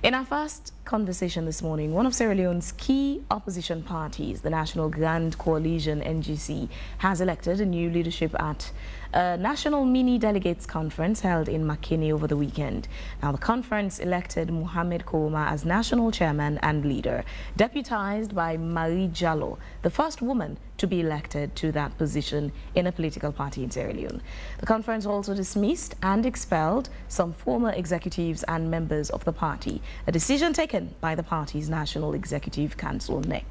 In our first conversation this morning, one of Sierra Leone's key opposition parties, the National Grand Coalition NGC, has elected a new leadership at a national mini-delegates conference held in Makeni over the weekend. Now, the conference elected Mohamed Kouma as national chairman and leader, deputized by Marie Jallo, the first woman to be elected to that position in a political party in Sierra Leone. The conference also dismissed and expelled some former executives and members of the party, a decision taken by the party's National Executive Council, NEC.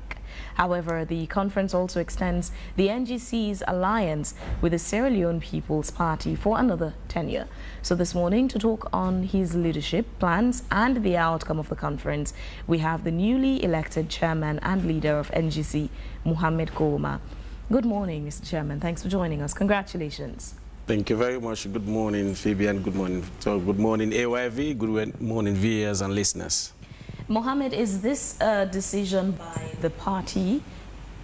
However, the conference also extends the NGC's alliance with the Sierra Leone People's Party for another tenure. So this morning, to talk on his leadership plans and the outcome of the conference, we have the newly elected chairman and leader of NGC, Mohamed Kouma. Good morning, Mr. Chairman. Thanks for joining us. Congratulations. Thank you very much. Good morning, Phoebe, and good morning. So, good morning, AYV. Good morning, viewers and listeners. Mohamed, is this a decision by the party,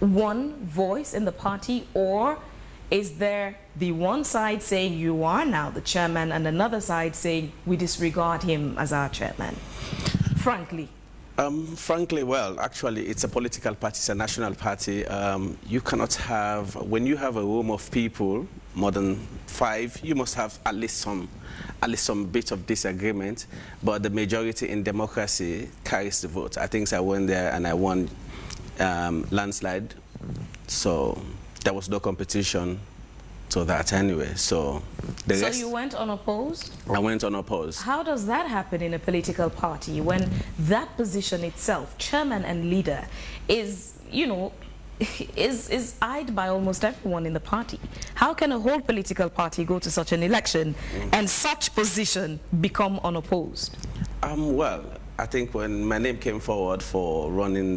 one voice in the party, or is there the one side saying you are now the chairman and another side saying we disregard him as our chairman? Frankly. Frankly, well, actually, it's a political party, it's a national party. You cannot have, when you have a room of people, more than 5, you must have at least some bit of disagreement, but the majority in democracy carries the vote. I think I went there and I won landslide, so there was no competition to that anyway. So the rest, you went unopposed? I went unopposed. How does that happen in a political party when that position itself, chairman and leader, is, you know, is eyed by almost everyone in the party? How can a whole political party go to such an election and such position become unopposed? Well, I think when my name came forward for running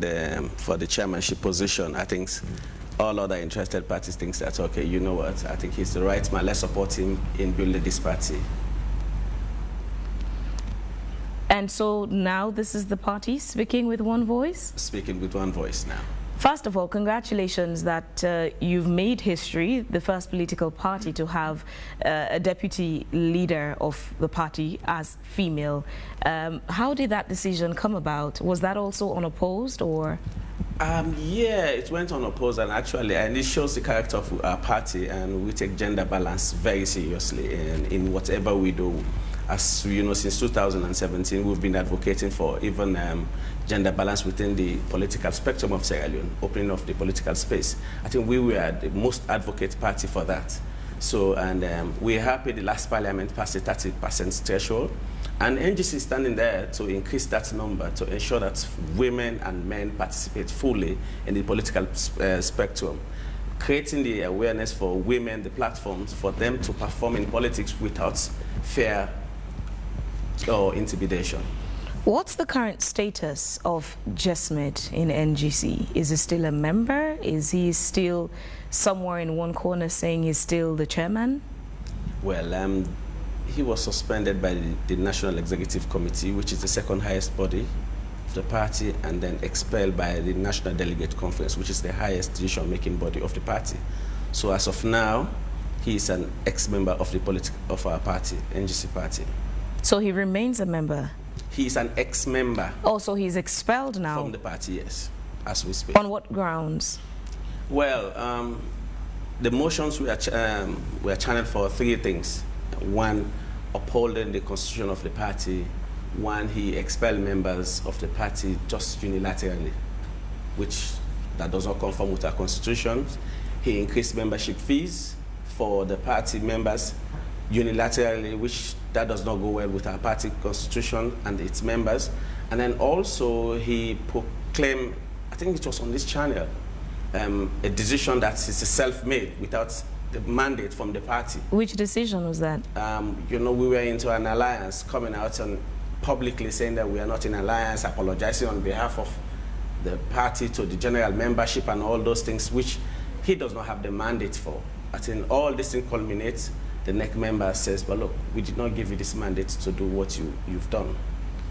for the chairmanship position, I think all other interested parties think that, okay, you know what, I think he's the right man, let's support him in building this party. And so now this is the party speaking with one voice? Speaking with one voice now. First of all, congratulations that you've made history, the first political party to have a deputy leader of the party as female. How did that decision come about? Was that also unopposed, or? Yeah, it went unopposed, and actually, and it shows the character of our party, and we take gender balance very seriously in whatever we do. As you know, since 2017, we've been advocating for even gender balance within the political spectrum of Sierra Leone, opening of the political space. I think we were the most advocate party for that. So, and we're happy the last parliament passed a 30% threshold, and NGC is standing there to increase that number to ensure that women and men participate fully in the political spectrum, creating the awareness for women, the platforms for them to perform in politics without fear or intimidation. What's the current status of Jesmed in NGC? Is he still a member? Is he still somewhere in one corner saying he's still the chairman? Well, he was suspended by the National Executive Committee, which is the second highest body of the party, and then expelled by the National Delegate Conference, which is the highest decision-making body of the party. So as of now, he is an ex-member of our party, NGC party. So he remains a member? He is an ex-member. Oh, so he's expelled now? From the party, yes, as we speak. On what grounds? Well, the motions were channeled for 3 things. 1, upholding the constitution of the party. 1, he expelled members of the party just unilaterally, which that does not conform with our constitution. He increased membership fees for the party members unilaterally, which that does not go well with our party constitution and its members. And then also he proclaimed, I think it was on this channel, a decision that is self-made without the mandate from the party. Which decision was that? You know, we were into an alliance, coming out and publicly saying that we are not in alliance, apologizing on behalf of the party to the general membership and all those things, which he does not have the mandate for. I think all this thing culminates. The NEC member says, but look, we did not give you this mandate to do what you've done.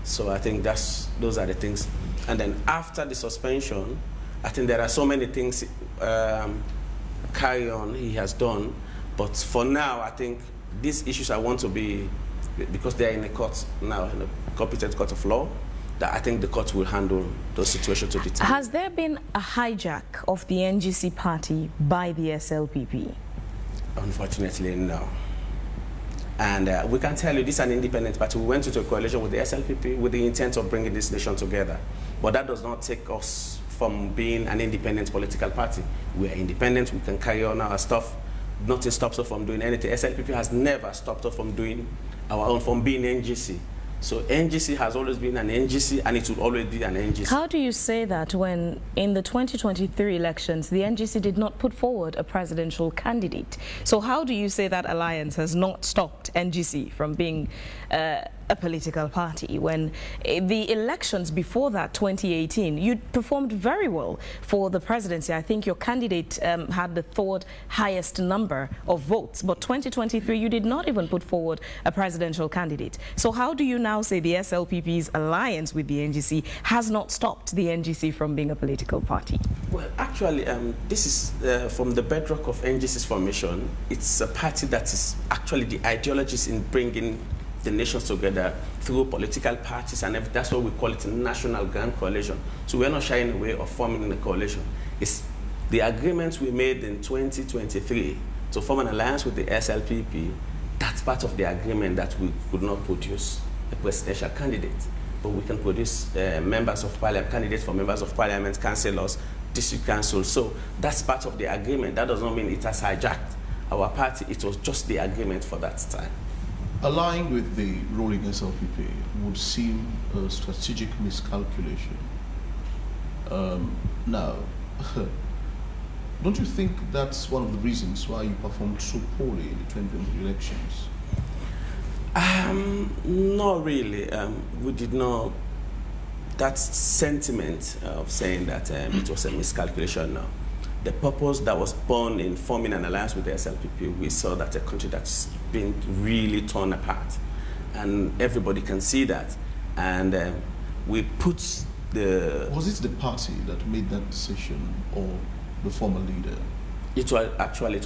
So I think those are the things. And then after the suspension, I think there are so many things carry on he has done. But for now, I think these issues I want to be, because they are in a court now, in a competent court of law, that I think the court will handle those situations to determine. Has there been a hijack of the NGC party by the SLPP? Unfortunately, no. And we can tell you this is an independent party. We went into a coalition with the SLPP with the intent of bringing this nation together. But that does not take us from being an independent political party. We are independent, we can carry on our stuff. Nothing stops us from doing anything. SLPP has never stopped us from doing our own, from being NGC. So NGC has always been an NGC, and it will always be an NGC. How do you say that when in the 2023 elections, the NGC did not put forward a presidential candidate? So how do you say that alliance has not stopped NGC from being a political party when the elections before that, 2018, you performed very well for the presidency? I think your candidate had the third highest number of votes, but 2023 you did not even put forward a presidential candidate. So how do you now say the SLPP's alliance with the NGC has not stopped the NGC from being a political party? Well, actually, this is from the bedrock of NGC's formation. It's a party that is actually the ideologies in bringing the nations together through political parties, and that's why we call it a national grand coalition. So we're not shying away of forming a coalition. It's the agreements we made in 2023 to form an alliance with the SLPP. That's part of the agreement that we could not produce a presidential candidate, but we can produce members of parliament, candidates for members of parliament, councillors, district councils. So that's part of the agreement. That does not mean it has hijacked our party. It was just the agreement for that time. Allying with the ruling SLPP would seem a strategic miscalculation. Now, don't you think that's one of the reasons why you performed so poorly in the 2020 elections? Not really. We did not. That sentiment of saying that it was a miscalculation, no. The purpose that was born in forming an alliance with the SLPP, we saw that a country that's been really torn apart, and everybody can see that. And we put the... Was it the party that made that decision, or the former leader? It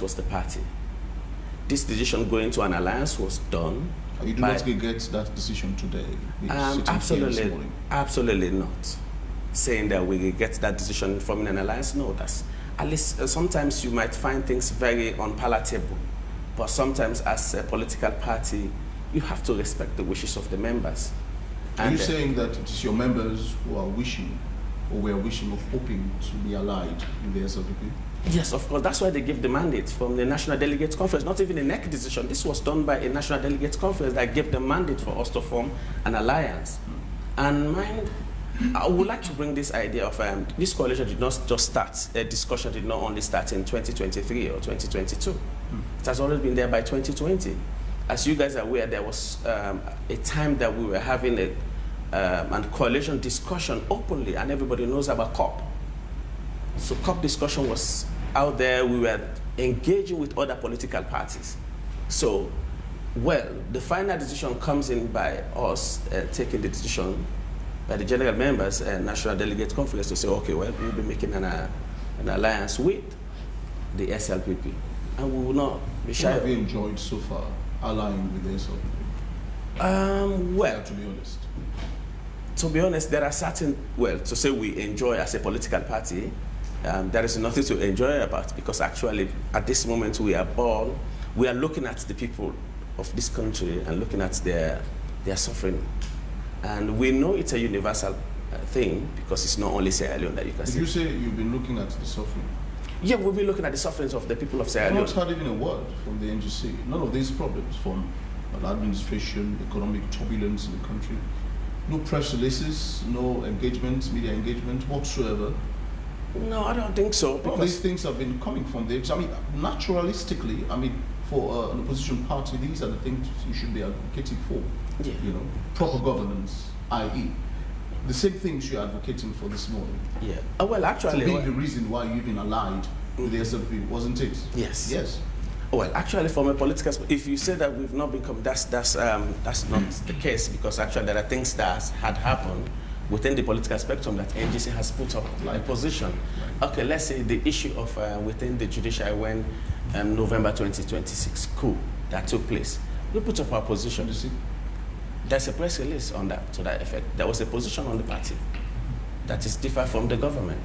was the party. This decision going to an alliance was done. You do not get that decision today? Absolutely not. Saying that we get that decision forming an alliance, no, that's... At least sometimes you might find things very unpalatable, but sometimes as a political party, you have to respect the wishes of the members. Are you saying that it is your members who are wishing, or were wishing or hoping to be allied with the SLPP? Yes, of course. That's why they give the mandate from the National Delegates Conference. Not even a NEC decision. This was done by a National Delegates Conference that gave the mandate for us to form an alliance. And mind, I would like to bring this idea of this coalition did not just start, a discussion did not only start in 2023 or 2022. It has always been there by 2020. As you guys are aware, there was a time that we were having a coalition discussion openly, and everybody knows about COP. So COP discussion was out there. We were engaging with other political parties. So, well, the final decision comes in by us taking the decision by the general members and National Delegate Conference to say, okay, well, we'll be making an alliance with the SLPP, and we will not be shy. What have you enjoyed so far allying with the SLPP? Well, to be honest, there are certain, well, to say we enjoy as a political party, there is nothing to enjoy about, because actually at this moment we are looking at the people of this country and looking at their suffering. And we know it's a universal thing, because it's not only Sierra Leone that you can see. Did you say you've been looking at the suffering? Yeah, we've been looking at the sufferings of the people of Sierra Leone. I've not heard even a word from the NGC. None of these problems from administration, economic turbulence in the country. No press releases, no engagement, media engagement whatsoever. No, I don't think so. All these things have been coming from the... I mean, naturalistically, I mean, for an opposition party, these are the things you should be advocating for. Yeah. You know, proper governance, i.e. the same things you're advocating for this morning. Yeah. Well, actually... For being the reason why you even allied with the SLP, wasn't it? Yes. Yes. Well, actually, from a political... If you say that we've not become... That's not the case, because actually there are things that had happened within the political spectrum that NGC has put up a position. Okay, let's say the issue of within the judiciary when November 2026 coup that took place. We put up our position. You see? There's a press release on that, to that effect. There was a position on the party that is different from the government.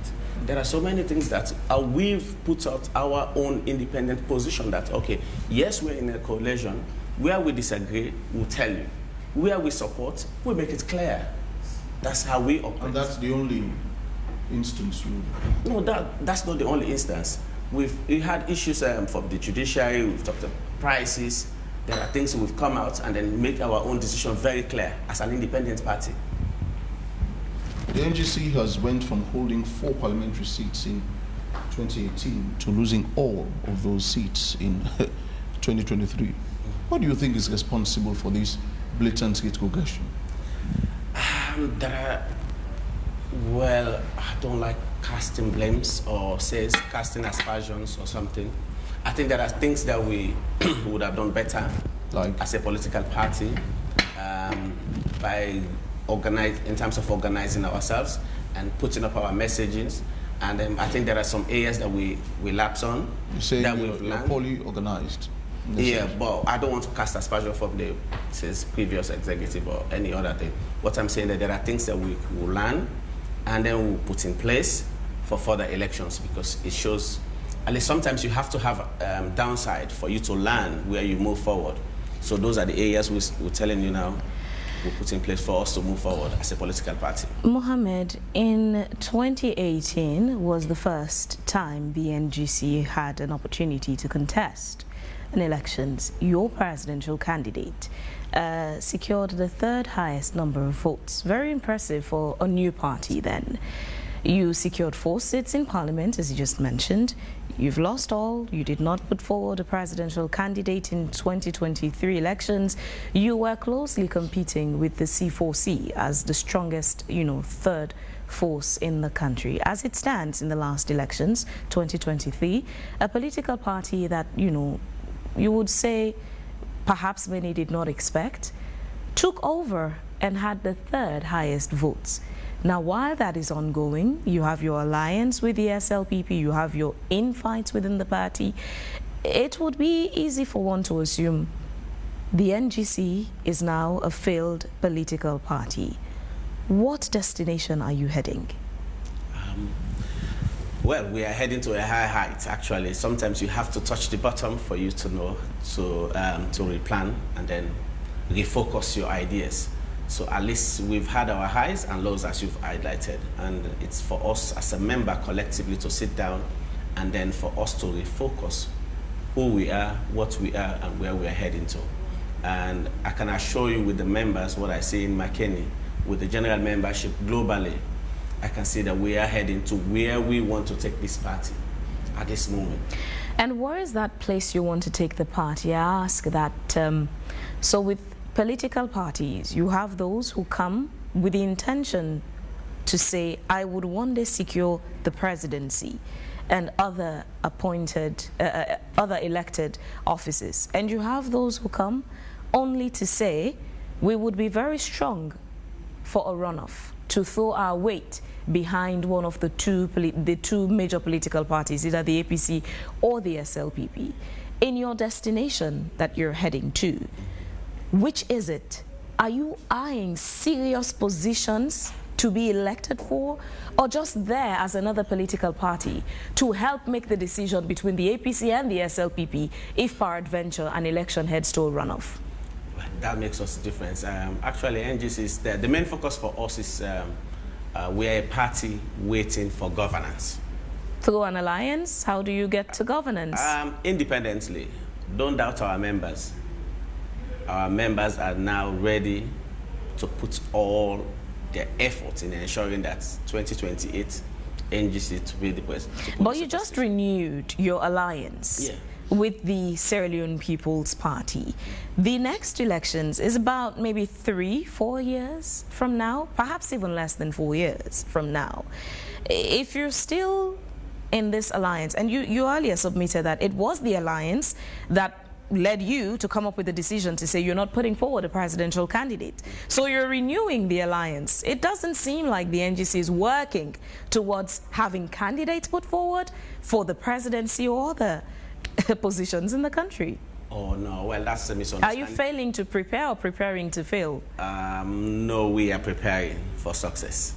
There are so many things that we've put out our own independent position that, okay, yes, we're in a coalition. Where we disagree, we'll tell you. Where we support, we make it clear. That's how we operate. And that's the only instance you... No, that's not the only instance. We had issues from the judiciary, we've talked about prices. There are things we've come out and then make our own decision very clear as an independent party. The NGC has went from holding 4 parliamentary seats in 2018 to losing all of those seats in 2023. What do you think is responsible for this blatant seat regression? Well, I don't like casting blames or casting aspersions or something. I think there are things that we would have done better, like as a political party, in terms of organizing ourselves and putting up our messages. And I think there are some areas that we lapse on. You say that you're poorly organized. Yeah, but I don't want to cast aspersion from the previous executive or any other thing. What I'm saying is that there are things that we will learn and then we'll put in place for further elections, because it shows, at least sometimes you have to have downside for you to learn where you move forward. So those are the areas we're telling you now we'll put in place for us to move forward as a political party. Mohammed, in 2018 was the first time the NGC had an opportunity to contest in elections. Your presidential candidate secured the 3rd highest number of votes. Very impressive for a new party then. You secured 4 seats in parliament, as you just mentioned. You've lost all. You did not put forward a presidential candidate in 2023 elections. You were closely competing with the C4C as the strongest, 3rd force in the country. As it stands in the last elections, 2023, a political party that, you would say perhaps many did not expect, took over and had the 3rd highest votes. Now, while that is ongoing, you have your alliance with the SLPP, you have your infights within the party. It would be easy for one to assume the NGC is now a failed political party. What destination are you heading? Well, we are heading to a high height, actually. Sometimes you have to touch the bottom for you to know, to replan and then refocus your ideas. So at least we've had our highs and lows, as you've highlighted, and it's for us as a member collectively to sit down and then for us to refocus who we are, what we are, and where we are heading to. And I can assure you with the members, what I see in McKinney, with the general membership globally, I can see that we are heading to where we want to take this party at this moment. And where is that place you want to take the party? I ask that, so with political parties, you have those who come with the intention to say, I would one day secure the presidency and other appointed, other elected offices. And you have those who come only to say, we would be very strong for a runoff, to throw our weight behind one of the two major political parties, either the APC or the SLPP. In your destination that you're heading to, which is it? Are you eyeing serious positions to be elected for, or just there as another political party to help make the decision between the APC and the SLPP if peradventure an election heads to a runoff? That makes us a difference. Actually, NGC is there. The main focus for us is we're a party waiting for governance. Through an alliance, how do you get to governance? Independently. Don't doubt our members. Our members are now ready to put all their efforts in ensuring that 2028 NGC to be the president. But you just renewed your alliance with the Sierra Leone People's Party. The next elections is about maybe 3-4 years from now, perhaps even less than 4 years from now. If you're still in this alliance, and you earlier submitted that it was the alliance that led you to come up with the decision to say you're not putting forward a presidential candidate. So you're renewing the alliance. It doesn't seem like the NGC is working towards having candidates put forward for the presidency or other positions in the country. Oh, no. Well, that's a misunderstanding. Are you failing to prepare or preparing to fail? No, we are preparing for success.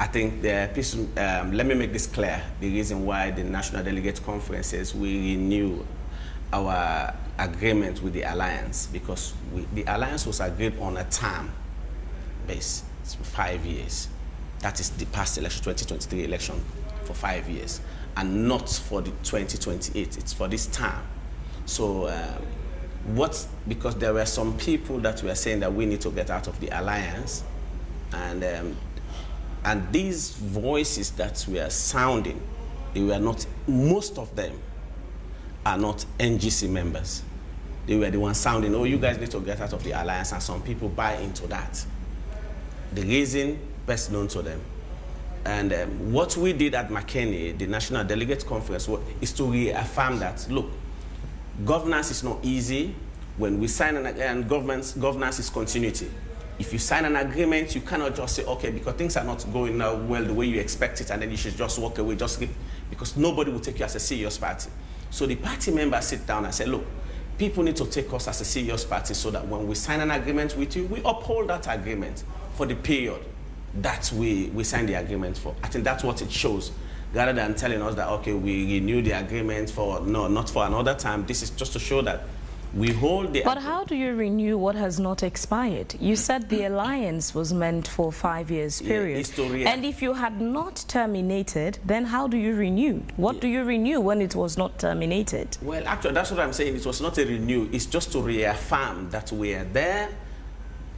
I think let me make this clear. The reason why the National Delegate Conference says we renew our agreement with the alliance, because the alliance was agreed on a term base. It's for 5 years. That is the past election, 2023 election, for 5 years, and not for the 2028. It's for this term. So because there were some people that were saying that we need to get out of the alliance, and these voices that we are sounding, they were not, most of them are not NGC members. They were the ones sounding, oh, you guys need to get out of the alliance, and some people buy into that. The reason best known to them. And what we did at McKinney, the National Delegate Conference, is to reaffirm that, look, governance is not easy. When we sign and governance is continuity. If you sign an agreement, you cannot just say, okay, because things are not going now well the way you expect it, and then you should just walk away, because nobody will take you as a serious party. So the party members sit down and say, look, people need to take us as a serious party so that when we sign an agreement with you, we uphold that agreement for the period that we signed the agreement for. I think that's what it shows, rather than telling us that, okay, we renew the agreement for, no, not for another time. This is just to show that we hold the... But how do you renew what has not expired? You said the alliance was meant for 5 years period. And if you had not terminated, then how do you renew? What do you renew when it was not terminated? Well, actually, that's what I'm saying. It was not a renew. It's just to reaffirm that we are there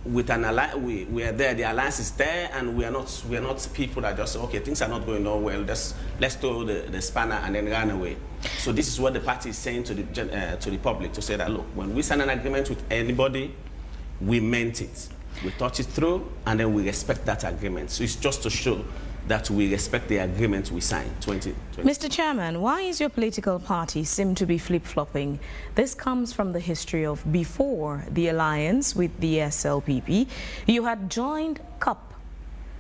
with an alliance. We are there. The alliance is there, and we are not people that just say, okay, things are not going on well. Let's throw the spanner and then run away. So this is what the party is saying to the public, to say that, look, when we sign an agreement with anybody, we meant it. We thought it through, and then we respect that agreement. So it's just to show that we respect the agreement we signed. Mr. Chairman, why is your political party seem to be flip-flopping? This comes from the history of before the alliance with the SLPP. You had joined CUP,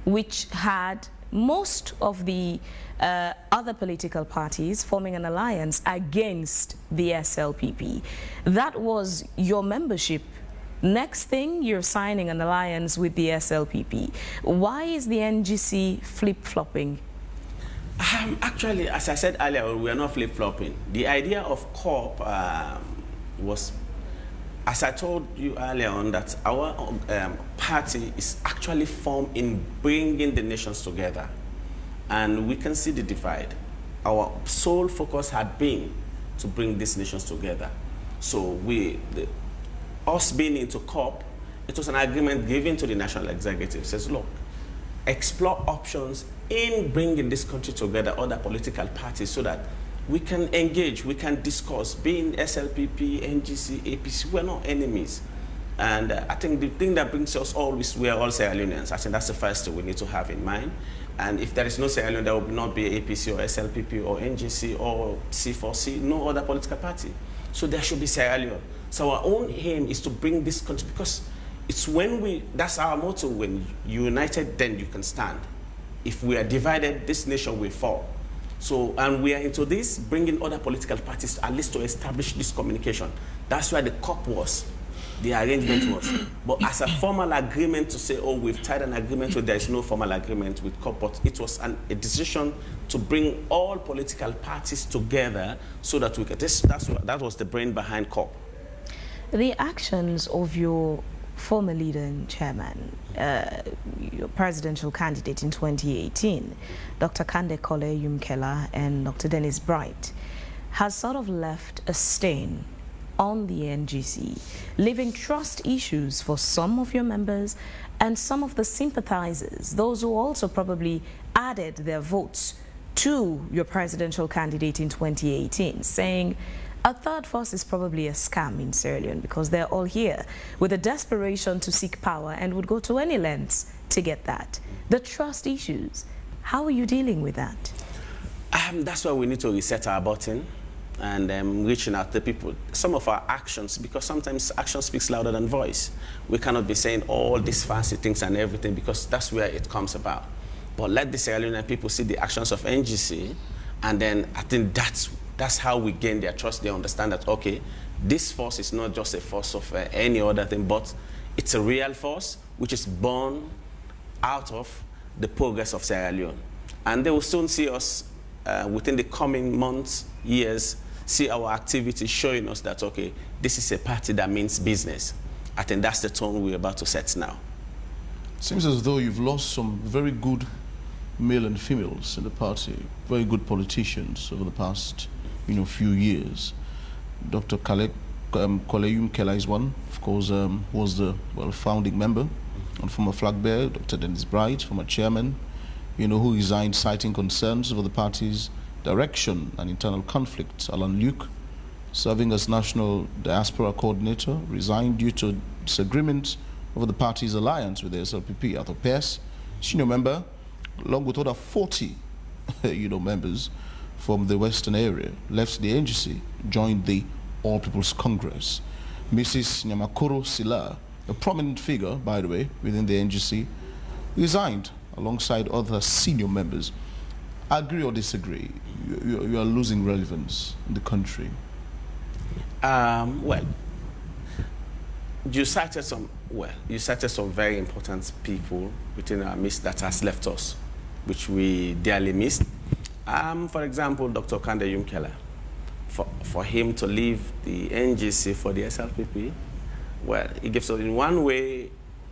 which had most of the other political parties forming an alliance against the SLPP. That was your membership. Next thing, you're signing an alliance with the SLPP. Why is the NGC flip-flopping? Actually, as I said earlier, we are not flip-flopping. The idea of COP was, as I told you earlier on, that our party is actually formed in bringing the nations together. And we can see the divide. Our sole focus had been to bring these nations together. So us being into COP, it was an agreement given to the national executive. It says, look, explore options in bringing this country together, other political parties, so that we can engage, we can discuss. Being SLPP, NGC, APC, we're not enemies. And I think the thing that brings us all is we are all Sierra Leoneans. I think that's the first thing we need to have in mind. And if there is no Sierra Leone, there will not be APC or SLPP or NGC or C4C, no other political party. So there should be Sierra Leone. So our own aim is to bring this country, because it's when that's our motto, when you're united, then you can stand. If we are divided, this nation will fall. So, and we are into this, bringing other political parties at least to establish this communication. That's where the COP was, the arrangement was. But as a formal agreement to say, oh, we've tied an agreement, so there is no formal agreement with COP, but it was a decision to bring all political parties together so that we could, that was the brain behind COP. The actions of your former leader and chairman, your presidential candidate in 2018, Dr. Kande Kole Yumkela and Dr. Dennis Bright, has sort of left a stain on the NGC, leaving trust issues for some of your members and some of the sympathizers, those who also probably added their votes to your presidential candidate in 2018, saying a third force is probably a scam in Sierra Leone because they're all here with a desperation to seek power and would go to any lengths to get that. The trust issues, how are you dealing with that? That's why we need to reset our button and reaching out to people. Some of our actions, because sometimes action speaks louder than voice. We cannot be saying all these fancy things and everything, because that's where it comes about. But let the Sierra Leonean people see the actions of NGC, and then I think that's how we gain their trust. They understand that, okay, this force is not just a force of any other thing, but it's a real force which is born out of the progress of Sierra Leone. And they will soon see us, within the coming months, years, see our activities showing us that, okay, this is a party that means business. I think that's the tone we're about to set now. Seems as though you've lost some very good male and females in the party, very good politicians over the past, few years. Dr. Koleyum Kela is one, of course, was the founding member and former flag bearer. Dr. Dennis Bright, former chairman, who resigned citing concerns over the party's direction and internal conflicts. Alan Luke, serving as national diaspora coordinator, resigned due to disagreements over the party's alliance with the SLPP. Arthur Pierce, senior member, along with other 40, members from the Western area, left the NGC, joined the All People's Congress. Mrs. Nyamakoro Sila, a prominent figure, by the way, within the NGC, resigned alongside other senior members. Agree or disagree? You are losing relevance in the country. Well, you cited some very important people within our midst that has left us, which we dearly missed. For example, Dr. Koleyum Kela, for him to leave the NGC for the SLPP, well, it gives us, in one way,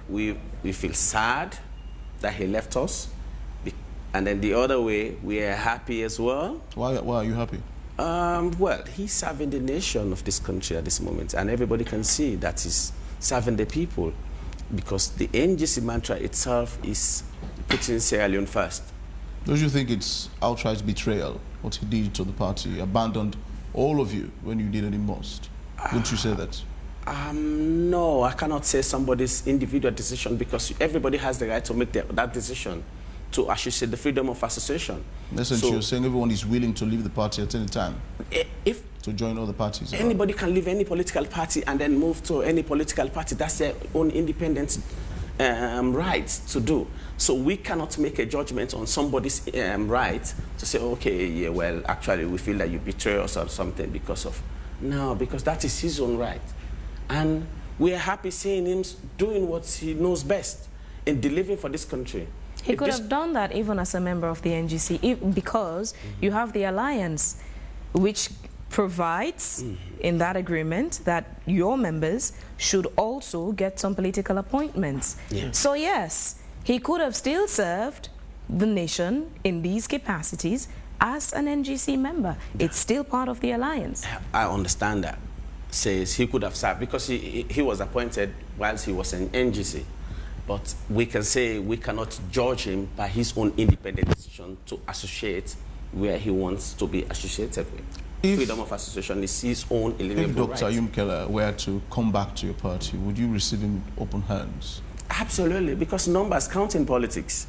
we feel sad that he left us, and then the other way, we are happy as well. Why are you happy? Well, he's serving the nation of this country at this moment, and everybody can see that he's serving the people, because the NGC mantra itself is putting Sierra Leone first. Don't you think it's outright betrayal, what he did to the party, abandoned all of you when you needed him most? Don't you say that? No, I cannot say somebody's individual decision, because everybody has the right to make that decision, to associate the freedom of association. Listen, so you're saying everyone is willing to leave the party at any time? To join other parties? Anybody can leave any political party and then move to any political party. That's their own independent right to do. So we cannot make a judgment on somebody's right to say, okay, yeah, well, actually, we feel that you betray us or something because of... No, because that is his own right. And we are happy seeing him doing what he knows best in delivering for this country. He could have done that even as a member of the NGC, because you have the alliance, which provides in that agreement that your members should also get some political appointments. Yeah. So yes, he could have still served the nation in these capacities as an NGC member. It's still part of the alliance. I understand that. Says he could have served because he was appointed whilst he was in NGC. But we can say we cannot judge him by his own independent decision to associate where he wants to be associated with. Freedom of association is his own inalienable right. If Dr. Koleyum Kela were to come back to your party, would you receive him open hands? Absolutely, because numbers count in politics.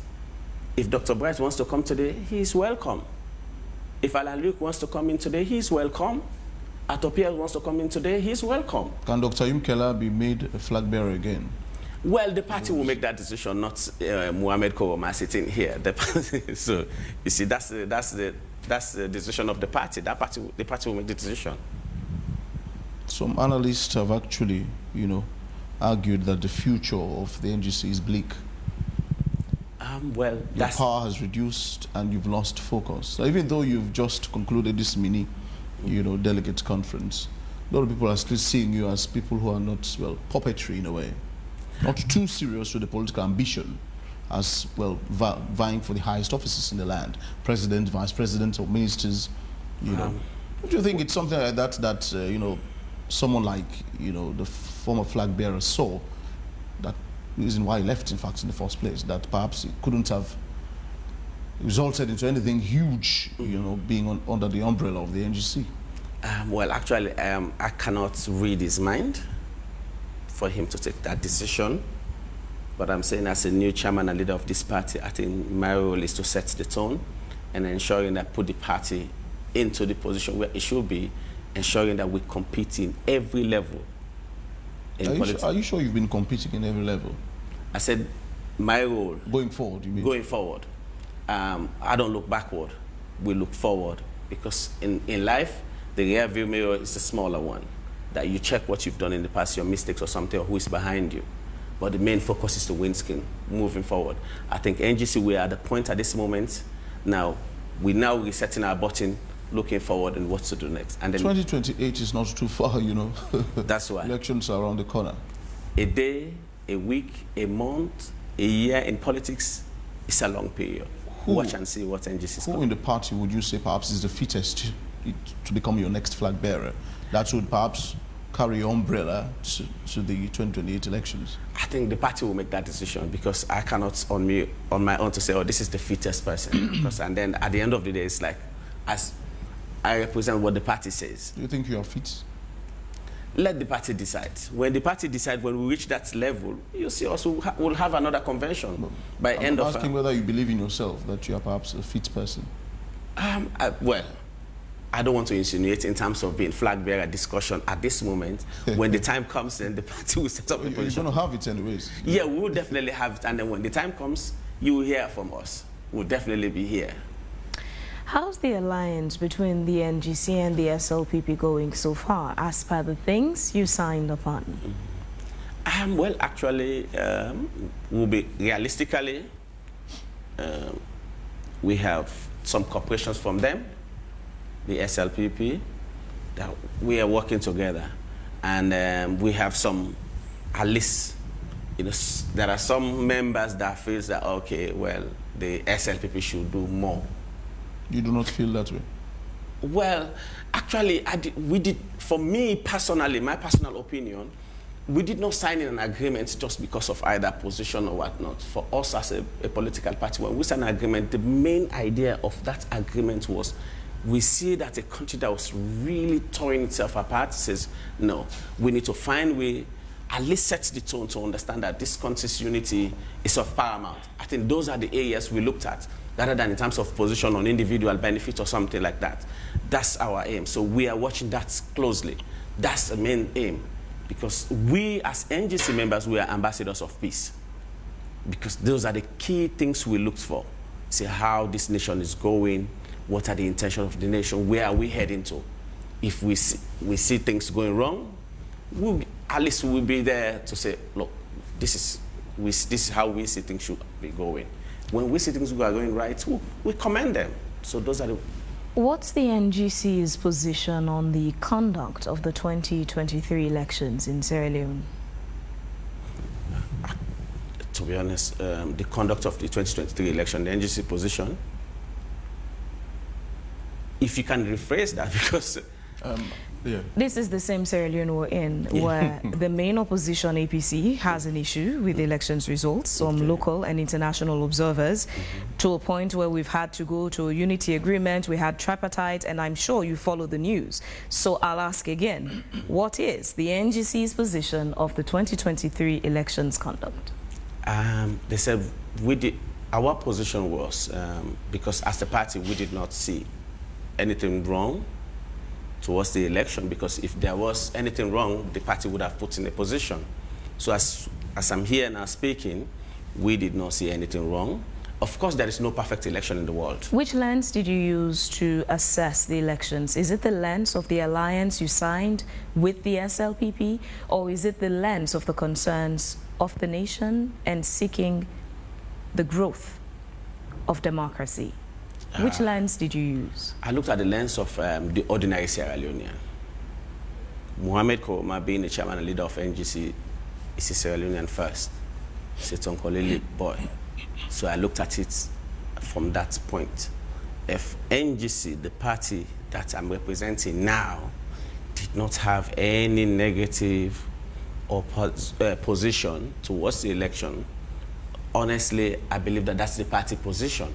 If Dr. Bright wants to come today, he's welcome. If Alan Luke wants to come in today, he's welcome. Atopia wants to come in today, he's welcome. Can Dr. Koleyum Kela be made a flag bearer again? Well, the party will make that decision, not Mohamed Koroma sitting here. So, you see, that's the decision of the party. The party will make the decision. Some analysts have actually, argued that the future of the NGC is bleak. Well, your power has reduced and you've lost focus. So even though you've just concluded this mini, delegates conference, a lot of people are still seeing you as people who are not, puppetry in a way. Not too serious with the political ambition as, vying for the highest offices in the land. President, vice president, or ministers, Don't you think it's something like that, someone like, the former flag bearer saw, that reason why he left, in fact, in the first place, that perhaps it couldn't have resulted into anything huge, being under the umbrella of the NGC? Well, actually, I cannot read his mind for him to take that decision. But I'm saying, as a new chairman and leader of this party, I think my role is to set the tone and ensuring that put the party into the position where it should be, ensuring that we compete in every level. Are you sure you've been competing in every level? I said my role. Going forward, you mean? Going forward. I don't look backward. We look forward. Because in life, the rear view mirror is the smaller one. that you check what you've done in the past, your mistakes or something, or who is behind you. But the main focus is to windscreen moving forward. I think NGC, we are at the point at this moment now, we're now resetting our button, looking forward and what to do next. And then 2028 is not too far, you know. That's why. Elections are around the corner. A day, a week, a month, a year in politics is a long period. Watch and see what NGC is Who in the party would you say perhaps is the fittest to become your next flag bearer? That would perhaps carry your umbrella to the 2028 elections? I think the party will make that decision, because I cannot on my own to say, oh, this is the fittest person. Because, and then at the end of the day, it's like, as I represent what the party says. Do you think you are fit? Let the party decide. When the party decides, when we reach that level, you see us will have another convention by end of... I'm asking whether you believe in yourself, that you are perhaps a fit person. Well, I don't want to insinuate in terms of being flag bearer discussion at this moment. When the time comes, then the party will set up a position. You're going to have it anyways. Yeah, we will definitely have it. And then when the time comes, you will hear from us. We'll definitely be here. How's the alliance between the NGC and the SLPP going so far, as per the things you signed upon? Well, actually, we'll be realistically, we have some corporations from them, the SLPP, that we are working together. And we have some, at least, you know, there are some members that feel that, okay, well, the SLPP should do more. You do not feel that way? Well, actually, for me personally, my personal opinion, we did not sign in an agreement just because of either position or whatnot. For us as a political party, when we signed an agreement, the main idea of that agreement was, we see that a country that was really tearing itself apart says, no, we need to find a way, at least set the tone to understand that this country's unity is of paramount. I think those are the areas we looked at, rather than in terms of position on individual benefit or something like that. That's our aim. So we are watching that closely. That's the main aim. Because we, as NGC members, we are ambassadors of peace. Because those are the key things we looked for. See how this nation is going, what are the intentions of the nation, where are we heading to? If we see things going wrong, at least we'll be there to say, look, this is how we see things should be going. When we see things are going right, we commend them. So those are the... What's the NGC's position on the conduct of the 2023 elections in Sierra Leone? To be honest, the conduct of the 2023 election, the NGC position, if you can rephrase that, because... Yeah. This is the same Sierra Leone we're in, where the main opposition, APC, has an issue with the elections results, some local and international observers, to a point where we've had to go to a unity agreement, we had tripartite, and I'm sure you follow the news. So I'll ask again, what is the NGC's position of the 2023 elections conduct? They said our position was, because as the party, we did not see anything wrong towards the election, because if there was anything wrong, the party would have put in a position. So as I'm here now speaking, we did not see anything wrong. Of course, there is no perfect election in the world. Which lens did you use to assess the elections? Is it the lens of the alliance you signed with the SLPP, or is it the lens of the concerns of the nation and seeking the growth of democracy? Which lens did you use? I looked at the lens of the ordinary Sierra Leonean. Mohamed Koroma, being the chairman and leader of NGC, is a Sierra Leonean first. He's a Tonkolili boy. So I looked at it from that point. If NGC, the party that I'm representing now, did not have any negative or position towards the election, honestly, I believe that that's the party position.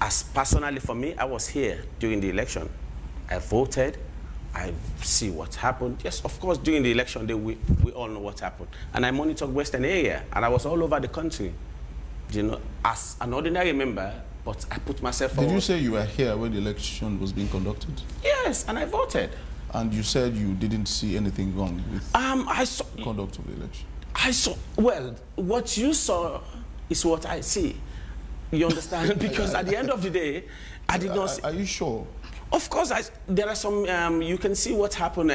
As personally for me, I was here during the election. I voted. I see what happened. Yes, of course, during the election day, we all know what happened. And I monitored Western area, and I was all over the country, you know, as an ordinary member, but I put myself forward. Did you say you were here when the election was being conducted? Yes, and I voted. And you said you didn't see anything wrong with the conduct of the election? I saw, well, what you saw is what I see. You understand? Because at the end of the day, I did not see... Are you sure? Of course, there are some, you can see what happened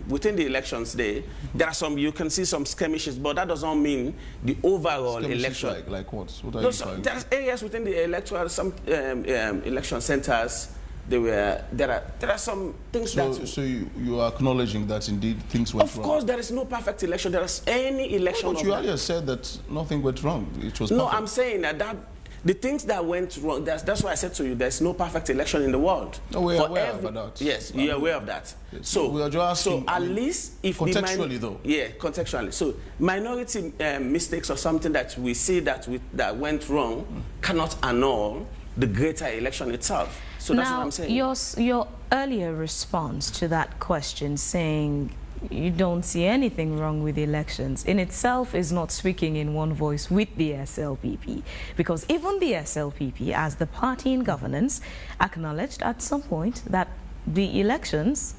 within the elections day. There are some, you can see some skirmishes, but that does not mean the overall Skirmishes election. like what? What are you saying? There are areas within the electoral, some election centers, there are some things So you are acknowledging that indeed things went wrong? Of course, there is no perfect election. There is any election. But you earlier said that nothing went wrong. It was perfect. No, I'm saying that the things that went wrong, that's why I said to you, there's no perfect election in the world. No, we are aware of that. Yes, you're aware of that. Yes. So, we are just asking, so at least if contextually though. Yeah, contextually. So minority mistakes or something that we see that went wrong cannot annul the greater election itself. So that's what I'm saying. Your earlier response to that question, saying you don't see anything wrong with the elections, in itself is not speaking in one voice with the SLPP, because even the SLPP, as the party in governance, acknowledged at some point that the elections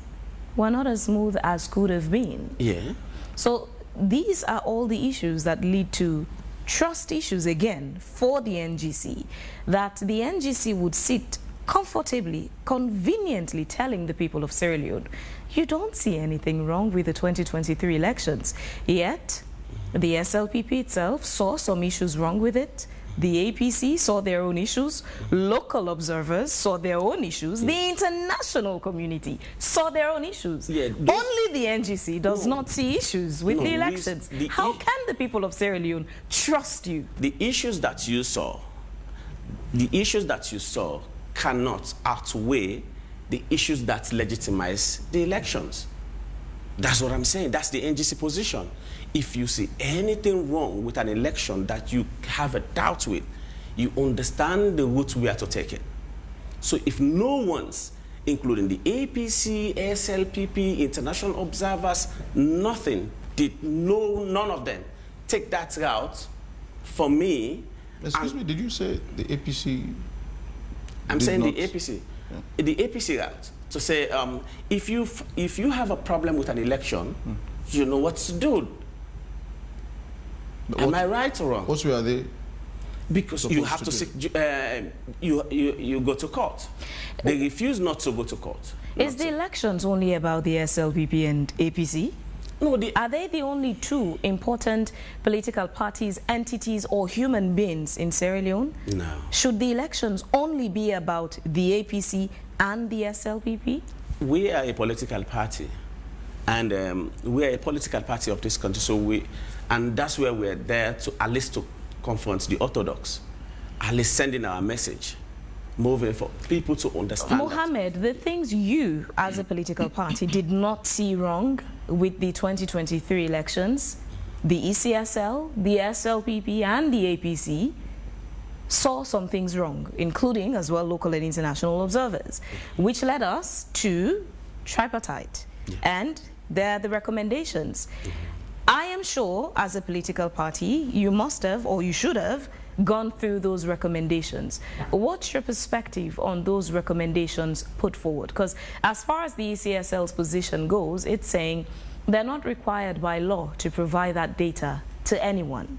were not as smooth as could have been. Yeah. So these are all the issues that lead to trust issues again for the NGC, that the NGC would sit comfortably, conveniently telling the people of Sierra Leone, you don't see anything wrong with the 2023 elections. Yet, the SLPP itself saw some issues wrong with it. The APC saw their own issues. Local observers saw their own issues. The international community saw their own issues. Yeah, only the NGC does not see issues with the elections. How can the people of Sierra Leone trust you? The issues that you saw cannot outweigh the issues that legitimize the elections. That's what I'm saying. That's the NGC position. If you see anything wrong with an election that you have a doubt with, you understand the route we are to take it. So if no one's, including the APC, SLPP, international observers, none of them take that route, for me... Excuse me, did you say the APC? I'm saying the APC. Yeah. The APC route, to say, if you have a problem with an election, you know what to do. Am I right or wrong? What way are they? Because you have to seek, you go to court. They refuse not to go to court. Is the elections only about the SLPP and APC? No, are they the only two important political parties, entities, or human beings in Sierra Leone? No. Should the elections only be about the APC and the SLPP? We are a political party, and we are a political party of this country. And that's where we're there to at least to confront the orthodox, at least sending our message, moving for people to understand. Mohammed, the things you, as a political party, did not see wrong with the 2023 elections, the ECSL, the SLPP, and the APC saw some things wrong, including as well local and international observers, which led us to tripartite. Yeah. And there are the recommendations. I am sure, as a political party, you must have, or you should have, gone through those recommendations. What's your perspective on those recommendations put forward? Because as far as the ECSL's position goes, it's saying they're not required by law to provide that data to anyone.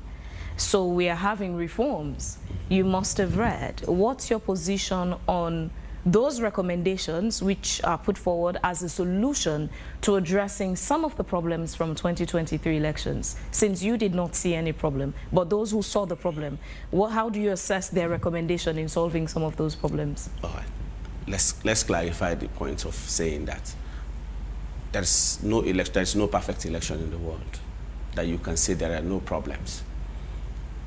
So we are having reforms. You must have read. What's your position on those recommendations which are put forward as a solution to addressing some of the problems from 2023 elections, since you did not see any problem, but those who saw the problem, how do you assess their recommendation in solving some of those problems? All right. Let's clarify the point of saying that there's no perfect election in the world, that you can say there are no problems.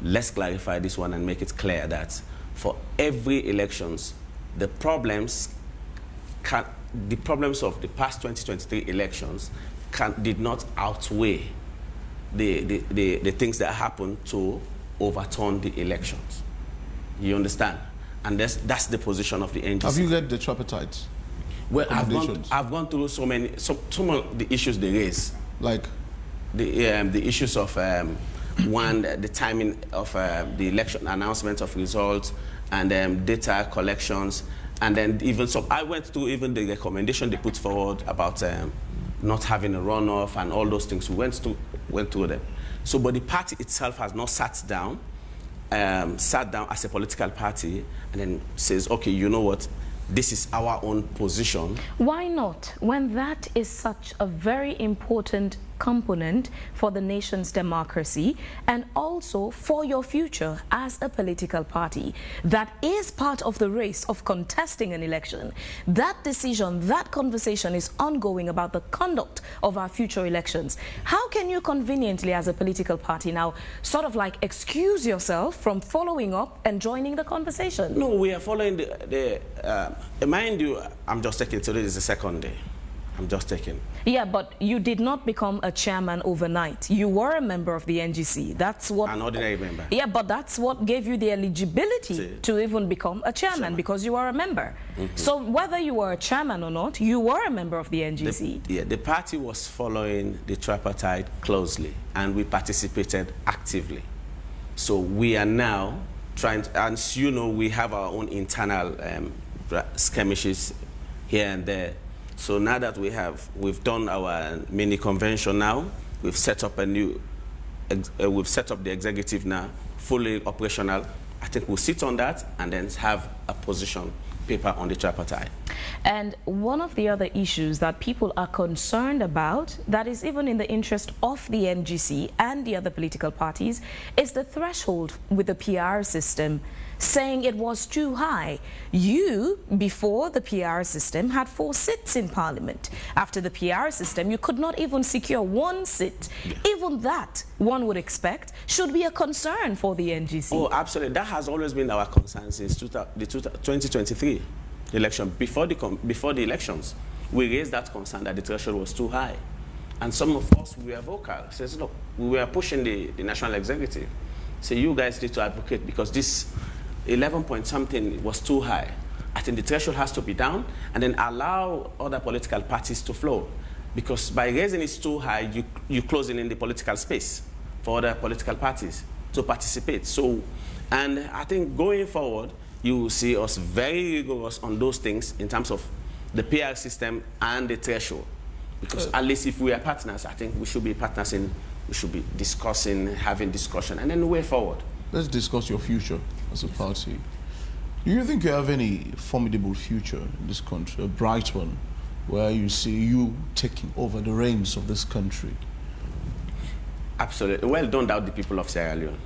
Let's clarify this one and make it clear that for every elections, the problems of the past 2023 elections did not outweigh the things that happened to overturn the elections. You understand? And that's the position of the NGC. Have you read the tripartite? Well, I've gone through some of the issues they raise. Like? The issues of one, the timing of the election announcement of results, and data collections, and then even so I went through even the recommendation they put forward about not having a runoff and all those things. We went through them. So, but the party itself has not sat down as a political party and then says, okay, you know what, this is our own position. Why not, when that is such a very important component for the nation's democracy and also for your future as a political party that is part of the race of contesting an election? That decision, that conversation is ongoing about the conduct of our future elections. How can you conveniently as a political party now sort of like excuse yourself from following up and joining the conversation? No, we are following mind you, I'm just taking, today is the second day. I'm just taking. Yeah, but you did not become a chairman overnight. You were a member of the NGC. That's what... An ordinary member. Yeah, but that's what gave you the eligibility to even become a chairman, because you are a member. So whether you were a chairman or not, you were a member of the NGC. The party was following the tripartite closely, and we participated actively. So we are now trying to, and you know, we have our own internal skirmishes here and there. So now that we've done our mini convention now, we've set up a new, we've set up the executive now, fully operational. I think we'll sit on that and then have a position paper on the tripartite. And one of the other issues that people are concerned about, that is even in the interest of the NGC and the other political parties, is the threshold with the PR system, saying it was too high. You, before the PR system, had 4 seats in Parliament. After the PR system, you could not even secure 1 seat. Yeah. Even that, one would expect, should be a concern for the NGC. Oh, absolutely. That has always been our concern since the 2023 election. Before the elections, we raised that concern that the threshold was too high. And some of us, we were vocal. Says, look, we were pushing the national executive. Say, you guys need to advocate, because this 11 point something was too high. I think the threshold has to be down, and then allow other political parties to flow. Because by raising it too high, you're closing in the political space for other political parties to participate. So, and I think going forward, you will see us very rigorous on those things in terms of the PR system and the threshold. Because at least if we are partners, I think we should be partners in, we should be discussing, having discussion, and then the way forward. Let's discuss your future as a party. Do you think you have any formidable future in this country, a bright one, where you see you taking over the reins of this country? Absolutely. Well, don't doubt the people of Sierra Leone.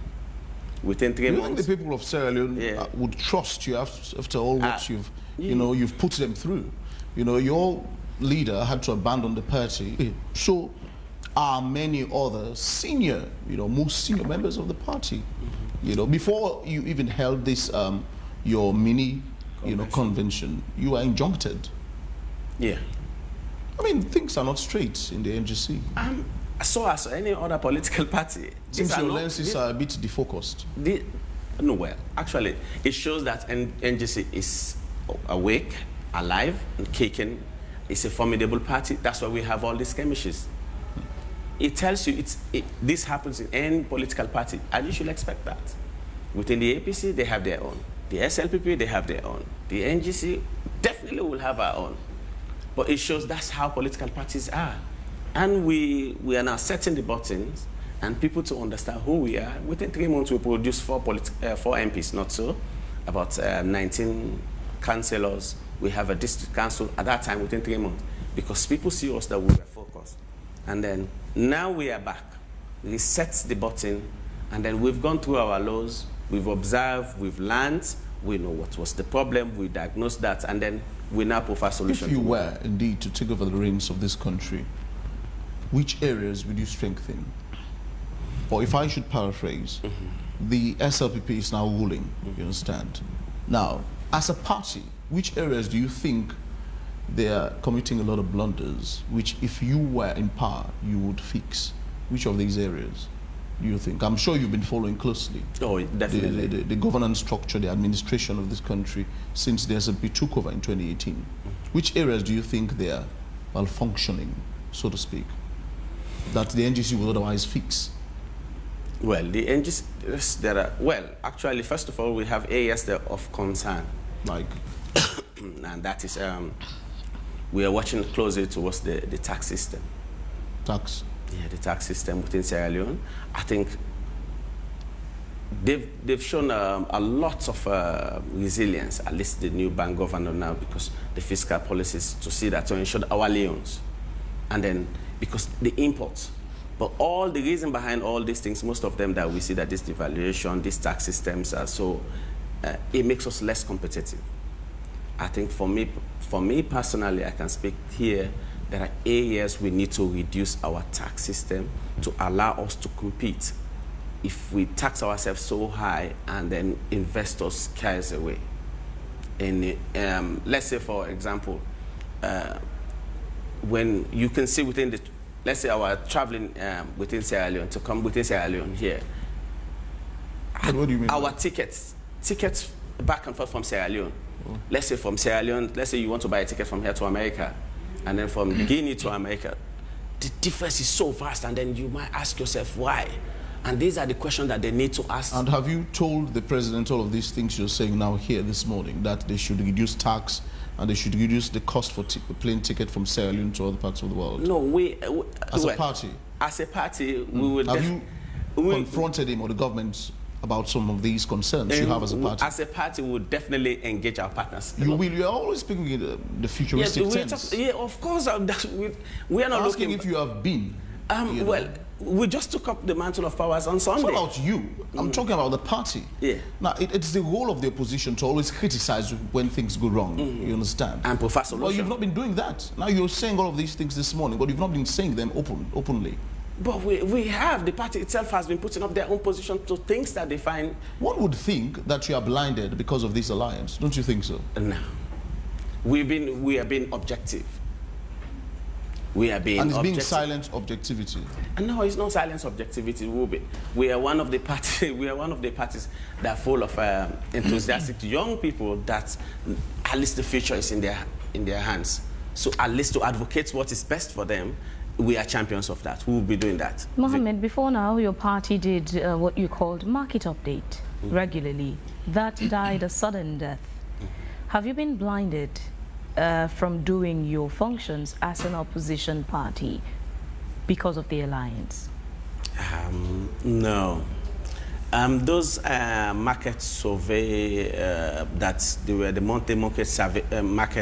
Within 3 months. You think the people of Sierra Leone would trust you after all what you've put them through? You know, your leader had to abandon the party. So are many other senior, most senior members of the party. You know, before you even held this, your mini, convention, you were injuncted. Yeah. I mean, things are not straight in the NGC. So as any other political party. Since your lenses are a bit defocused. No, well, actually, it shows that NGC is awake, alive, and kicking. It's a formidable party. That's why we have all these skirmishes. It tells you this happens in any political party, and you should expect that. Within the APC, they have their own. The SLPP, they have their own. The NGC definitely will have our own. But it shows that's how political parties are. And we are now setting the buttons and people to understand who we are. Within 3 months, we produce 4 MPs, not so, about 19 councillors. We have a district council at that time within 3 months, because people see us that we were focused. And then now we are back. We set the button, and then we've gone through our laws, we've observed, we've learned, we know what was the problem, we diagnosed that, and then we now provide solutions. If you were indeed to take over the reins of this country, which areas would you strengthen? Or if I should paraphrase, the SLPP is now ruling, you understand? Now, as a party, which areas do you think they are committing a lot of blunders, which if you were in power, you would fix? Which of these areas do you think? I'm sure you've been following closely. Oh, definitely. The governance structure, the administration of this country since the SLPP took over in 2018. Which areas do you think they are malfunctioning, so to speak, that the NGC would otherwise fix? Well, the NGCs, there are, well, actually, first of all, we have areas that are of concern. Like? And that is, we are watching closely towards the tax system. Tax? Yeah, the tax system within Sierra Leone. I think they've shown a lot of resilience, at least the new bank governor now, because the fiscal policies to see that, to ensure our Leones. And then, because the imports. But all the reason behind all these things, most of them that we see that this devaluation, these tax systems are so, it makes us less competitive. I think for me personally, I can speak here, there are areas we need to reduce our tax system to allow us to compete. If we tax ourselves so high and then investors carries away. And let's say, for example, when you can see within the, let's say our traveling within Sierra Leone, to come within Sierra Leone here, what do you mean? Our tickets back and forth from Sierra Leone. Oh. Let's say from Sierra Leone, let's say you want to buy a ticket from here to America, and then from Guinea to America, the difference is so vast, and then you might ask yourself why. And these are the questions that they need to ask. And have you told the president all of these things you're saying now here this morning, that they should reduce tax and they should reduce the cost for plane ticket from Sierra Leone to other parts of the world? No, as a party? As a party, we would... Have you confronted him or the government about some of these concerns you have as a party? As a party, we would definitely engage our partners. You're always speaking in the futuristic tense. Yeah, of course. We are not asking if you have been. Well, we just took up the mantle of powers on Sunday. It's not about you. I'm talking about the party. Yeah. Now, it's the role of the opposition to always criticize when things go wrong. You understand? And provide solutions. Well, you've not been doing that. Now, you're saying all of these things this morning, but you've not been saying them openly. But we have. The party itself has been putting up their own position to things that they find... One would think that you are blinded because of this alliance. Don't you think so? No. We have been objective. We are being and it's objective. being silent objectivity. No, it's not silent objectivity. We are one of the parties. We are one of the parties that are full of enthusiastic young people that at least the future is in their hands. So at least to advocate what is best for them, we are champions of that. We will be doing that. Mohammed, before now, your party did what you called market update regularly. That died a sudden death. Have you been blinded from doing your functions as an opposition party because of the alliance? No. Those market survey that they were the monthly market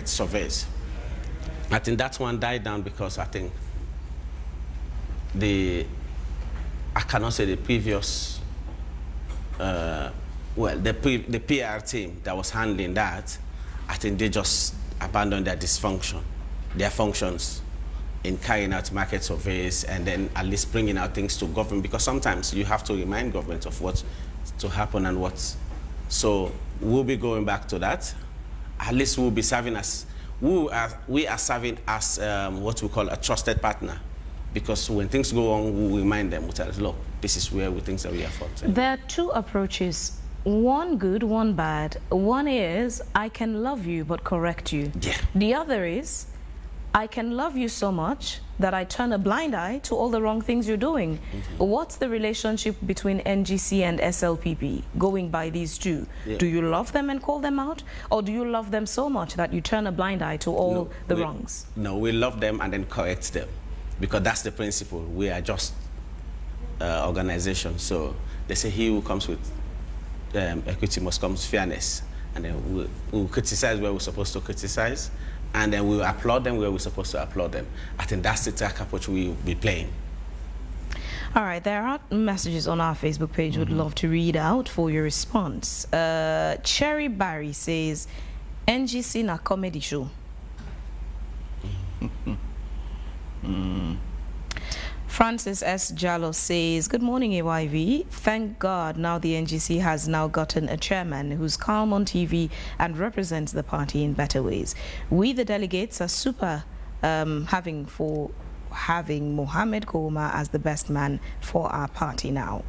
surveys, I think that one died down because I think I cannot say the previous the PR team that was handling that, I think they just abandoned their functions in carrying out market surveys and then at least bringing out things to government, because sometimes you have to remind government of what's to happen and what's. So we'll be going back to that. At least we'll be serving as, we are serving as what we call a trusted partner, because when things go wrong, we'll remind them, we'll tell us, look, this is where we think that we are fault. There are two approaches. One good, one bad. One is, I can love you but correct you. Yeah. The other is, I can love you so much that I turn a blind eye to all the wrong things you're doing. What's the relationship between NGC and SLPP, going by these two? Yeah. Do you love them and call them out? Or do you love them so much that you turn a blind eye to all the wrongs? No, we love them and then correct them, because that's the principle. We are just organization. So they say he who comes with equity must come with fairness, and then we'll criticize where we're supposed to criticize, and then we'll applaud them where we're supposed to applaud them. I think that's the track approach we'll be playing. All right, there are messages on our Facebook page we'd love to read out for your response. Cherry Barry says, NGC na comedy show. Francis S. Jallo says, good morning, AYV. Thank God now the NGC has now gotten a chairman who's calm on TV and represents the party in better ways. We, the delegates, are super having Mohammed Kouma as the best man for our party now.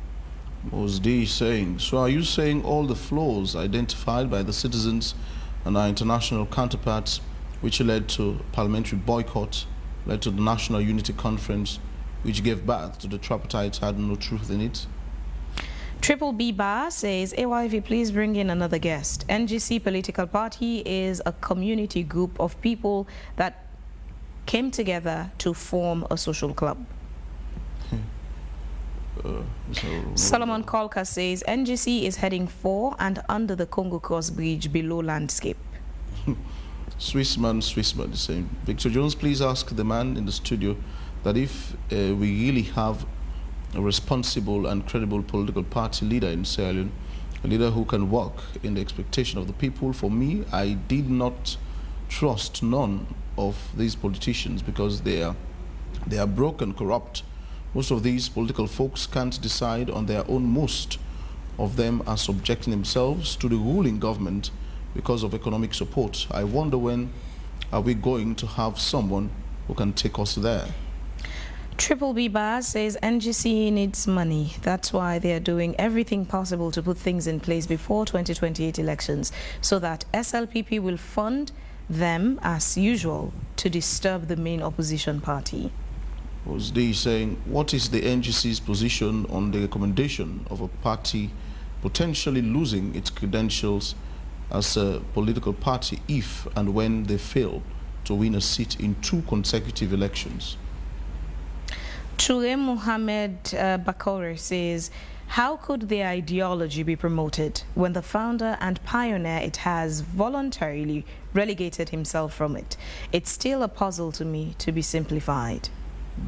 Was D saying, so are you saying all the flaws identified by the citizens and our international counterparts, which led to parliamentary boycott, led to the National Unity Conference, which gave birth to the tripartite, had no truth in it? Triple B Bar says, AYV, please bring in another guest. NGC political party is a community group of people that came together to form a social club. Solomon Kolka says NGC is heading for and under the Congo Cross Bridge below landscape. Swissman is saying, Victor Jones, please ask the man in the studio that if we really have a responsible and credible political party leader in Sierra Leone, a leader who can work in the expectation of the people. For me, I did not trust none of these politicians because they are broken, corrupt. Most of these political folks can't decide on their own. Most of them are subjecting themselves to the ruling government because of economic support. I wonder when are we going to have someone who can take us there? Triple B Bar says NGC needs money. That's why they are doing everything possible to put things in place before 2028 elections so that SLPP will fund them as usual to disturb the main opposition party. Was they saying, what is the NGC's position on the recommendation of a party potentially losing its credentials as a political party if and when they fail to win a seat in 2 consecutive elections? Ture Mohammed Bakore says, how could their ideology be promoted when the founder and pioneer it has voluntarily relegated himself from it? It's still a puzzle to me to be simplified.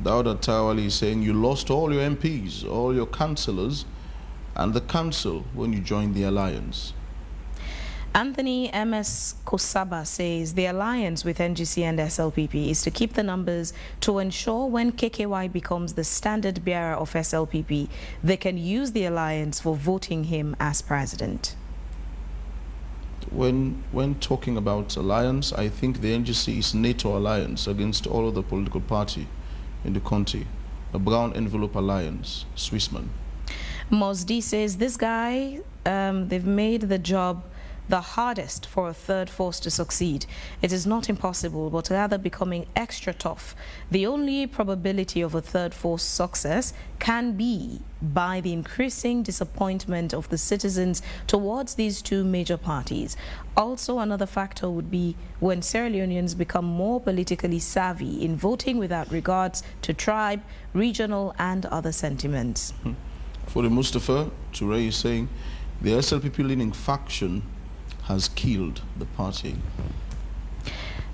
Dauda Tawali is saying you lost all your MPs, all your councillors, and the council when you joined the alliance. Anthony M.S. Kosaba says the alliance with NGC and SLPP is to keep the numbers to ensure when KKY becomes the standard bearer of SLPP, they can use the alliance for voting him as president. When talking about alliance, I think the NGC is NATO alliance against all other political party in the country, a brown envelope alliance, Swissman. Mosdi says this guy, they've made the job the hardest for a third force to succeed. It is not impossible, but rather becoming extra tough. The only probability of a third force success can be by the increasing disappointment of the citizens towards these 2 major parties. Also, another factor would be when Sierra Leoneans become more politically savvy in voting without regards to tribe, regional and other sentiments. For the Mustafa, Ture is saying the SLPP-leaning faction has killed the party.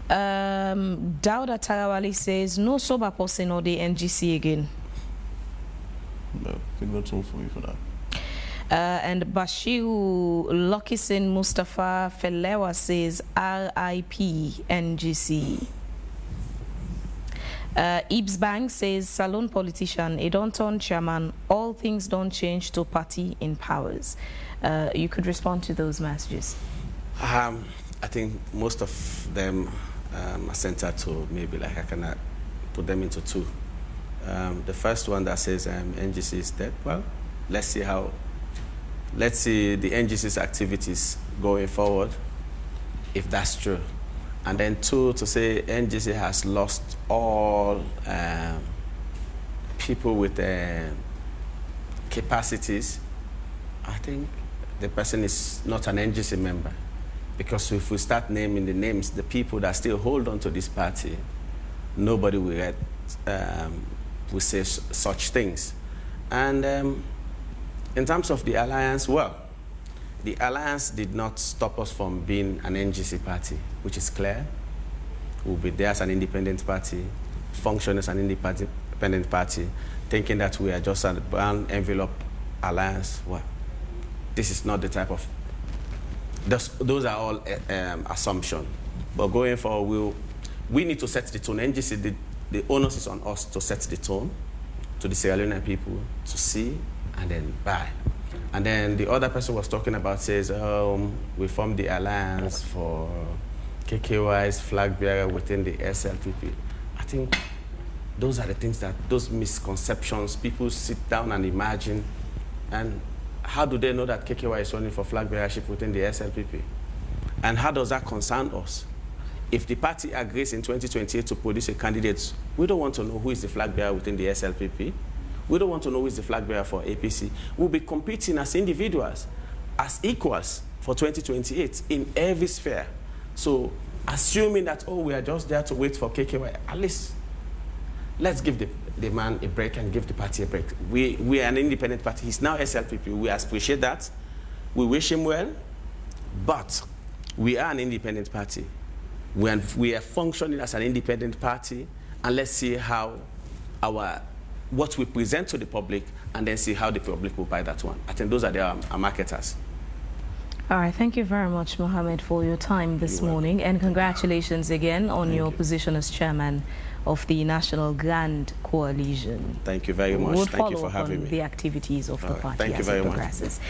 Dauda Tarawali says no sober person or the NGC again. No, I think that's all for me for now. And Bashiru Lokison Mustafa Felewa says RIP NGC. Ibs Bank says Salon politician, a don't turn chairman, all things don't change to party in powers. You could respond to those messages. I think most of them are centered to maybe like I can put them into 2. The first one that says NGC is dead. Well, let's see the NGC's activities going forward, if that's true. And then 2, to say NGC has lost all people with capacities. I think the person is not an NGC member. Because if we start naming the names, the people that still hold on to this party, nobody will say such things. And in terms of the alliance, well, the alliance did not stop us from being an NGC party, which is clear. We'll be there as an independent party, function as an independent party, thinking that we are just a brown envelope alliance. Well, this is not the type of... Those are all assumptions. But going forward, we need to set the tone. NGC, the onus is on us to set the tone to the Sierra Leone people to see and then buy. And then the other person was talking about says, we formed the alliance for KKY's flag bearer within the SLPP. I think those are the things those misconceptions, people sit down and imagine. And how do they know that KKY is running for flag bearership within the SLPP? And how does that concern us? If the party agrees in 2028 to produce a candidate, we don't want to know who is the flag bearer within the SLPP. We don't want to know who is the flag bearer for APC. We'll be competing as individuals, as equals for 2028 in every sphere. So assuming that, we are just there to wait for KKY, at least let's give the man a break and give the party a break. We are an independent party. He's now SLPP. We appreciate that. We wish him well, but we are an independent party. We are functioning as an independent party, and let's see how what we present to the public, and then see how the public will buy that one. I think those are our marketers. All right, thank you very much, Mohammed, for your time this morning, and congratulations again on your position as chairman of the National Grand Coalition. Thank you very much. We'll Thank you for having me. The activities of the party Thank you as very it progresses. much.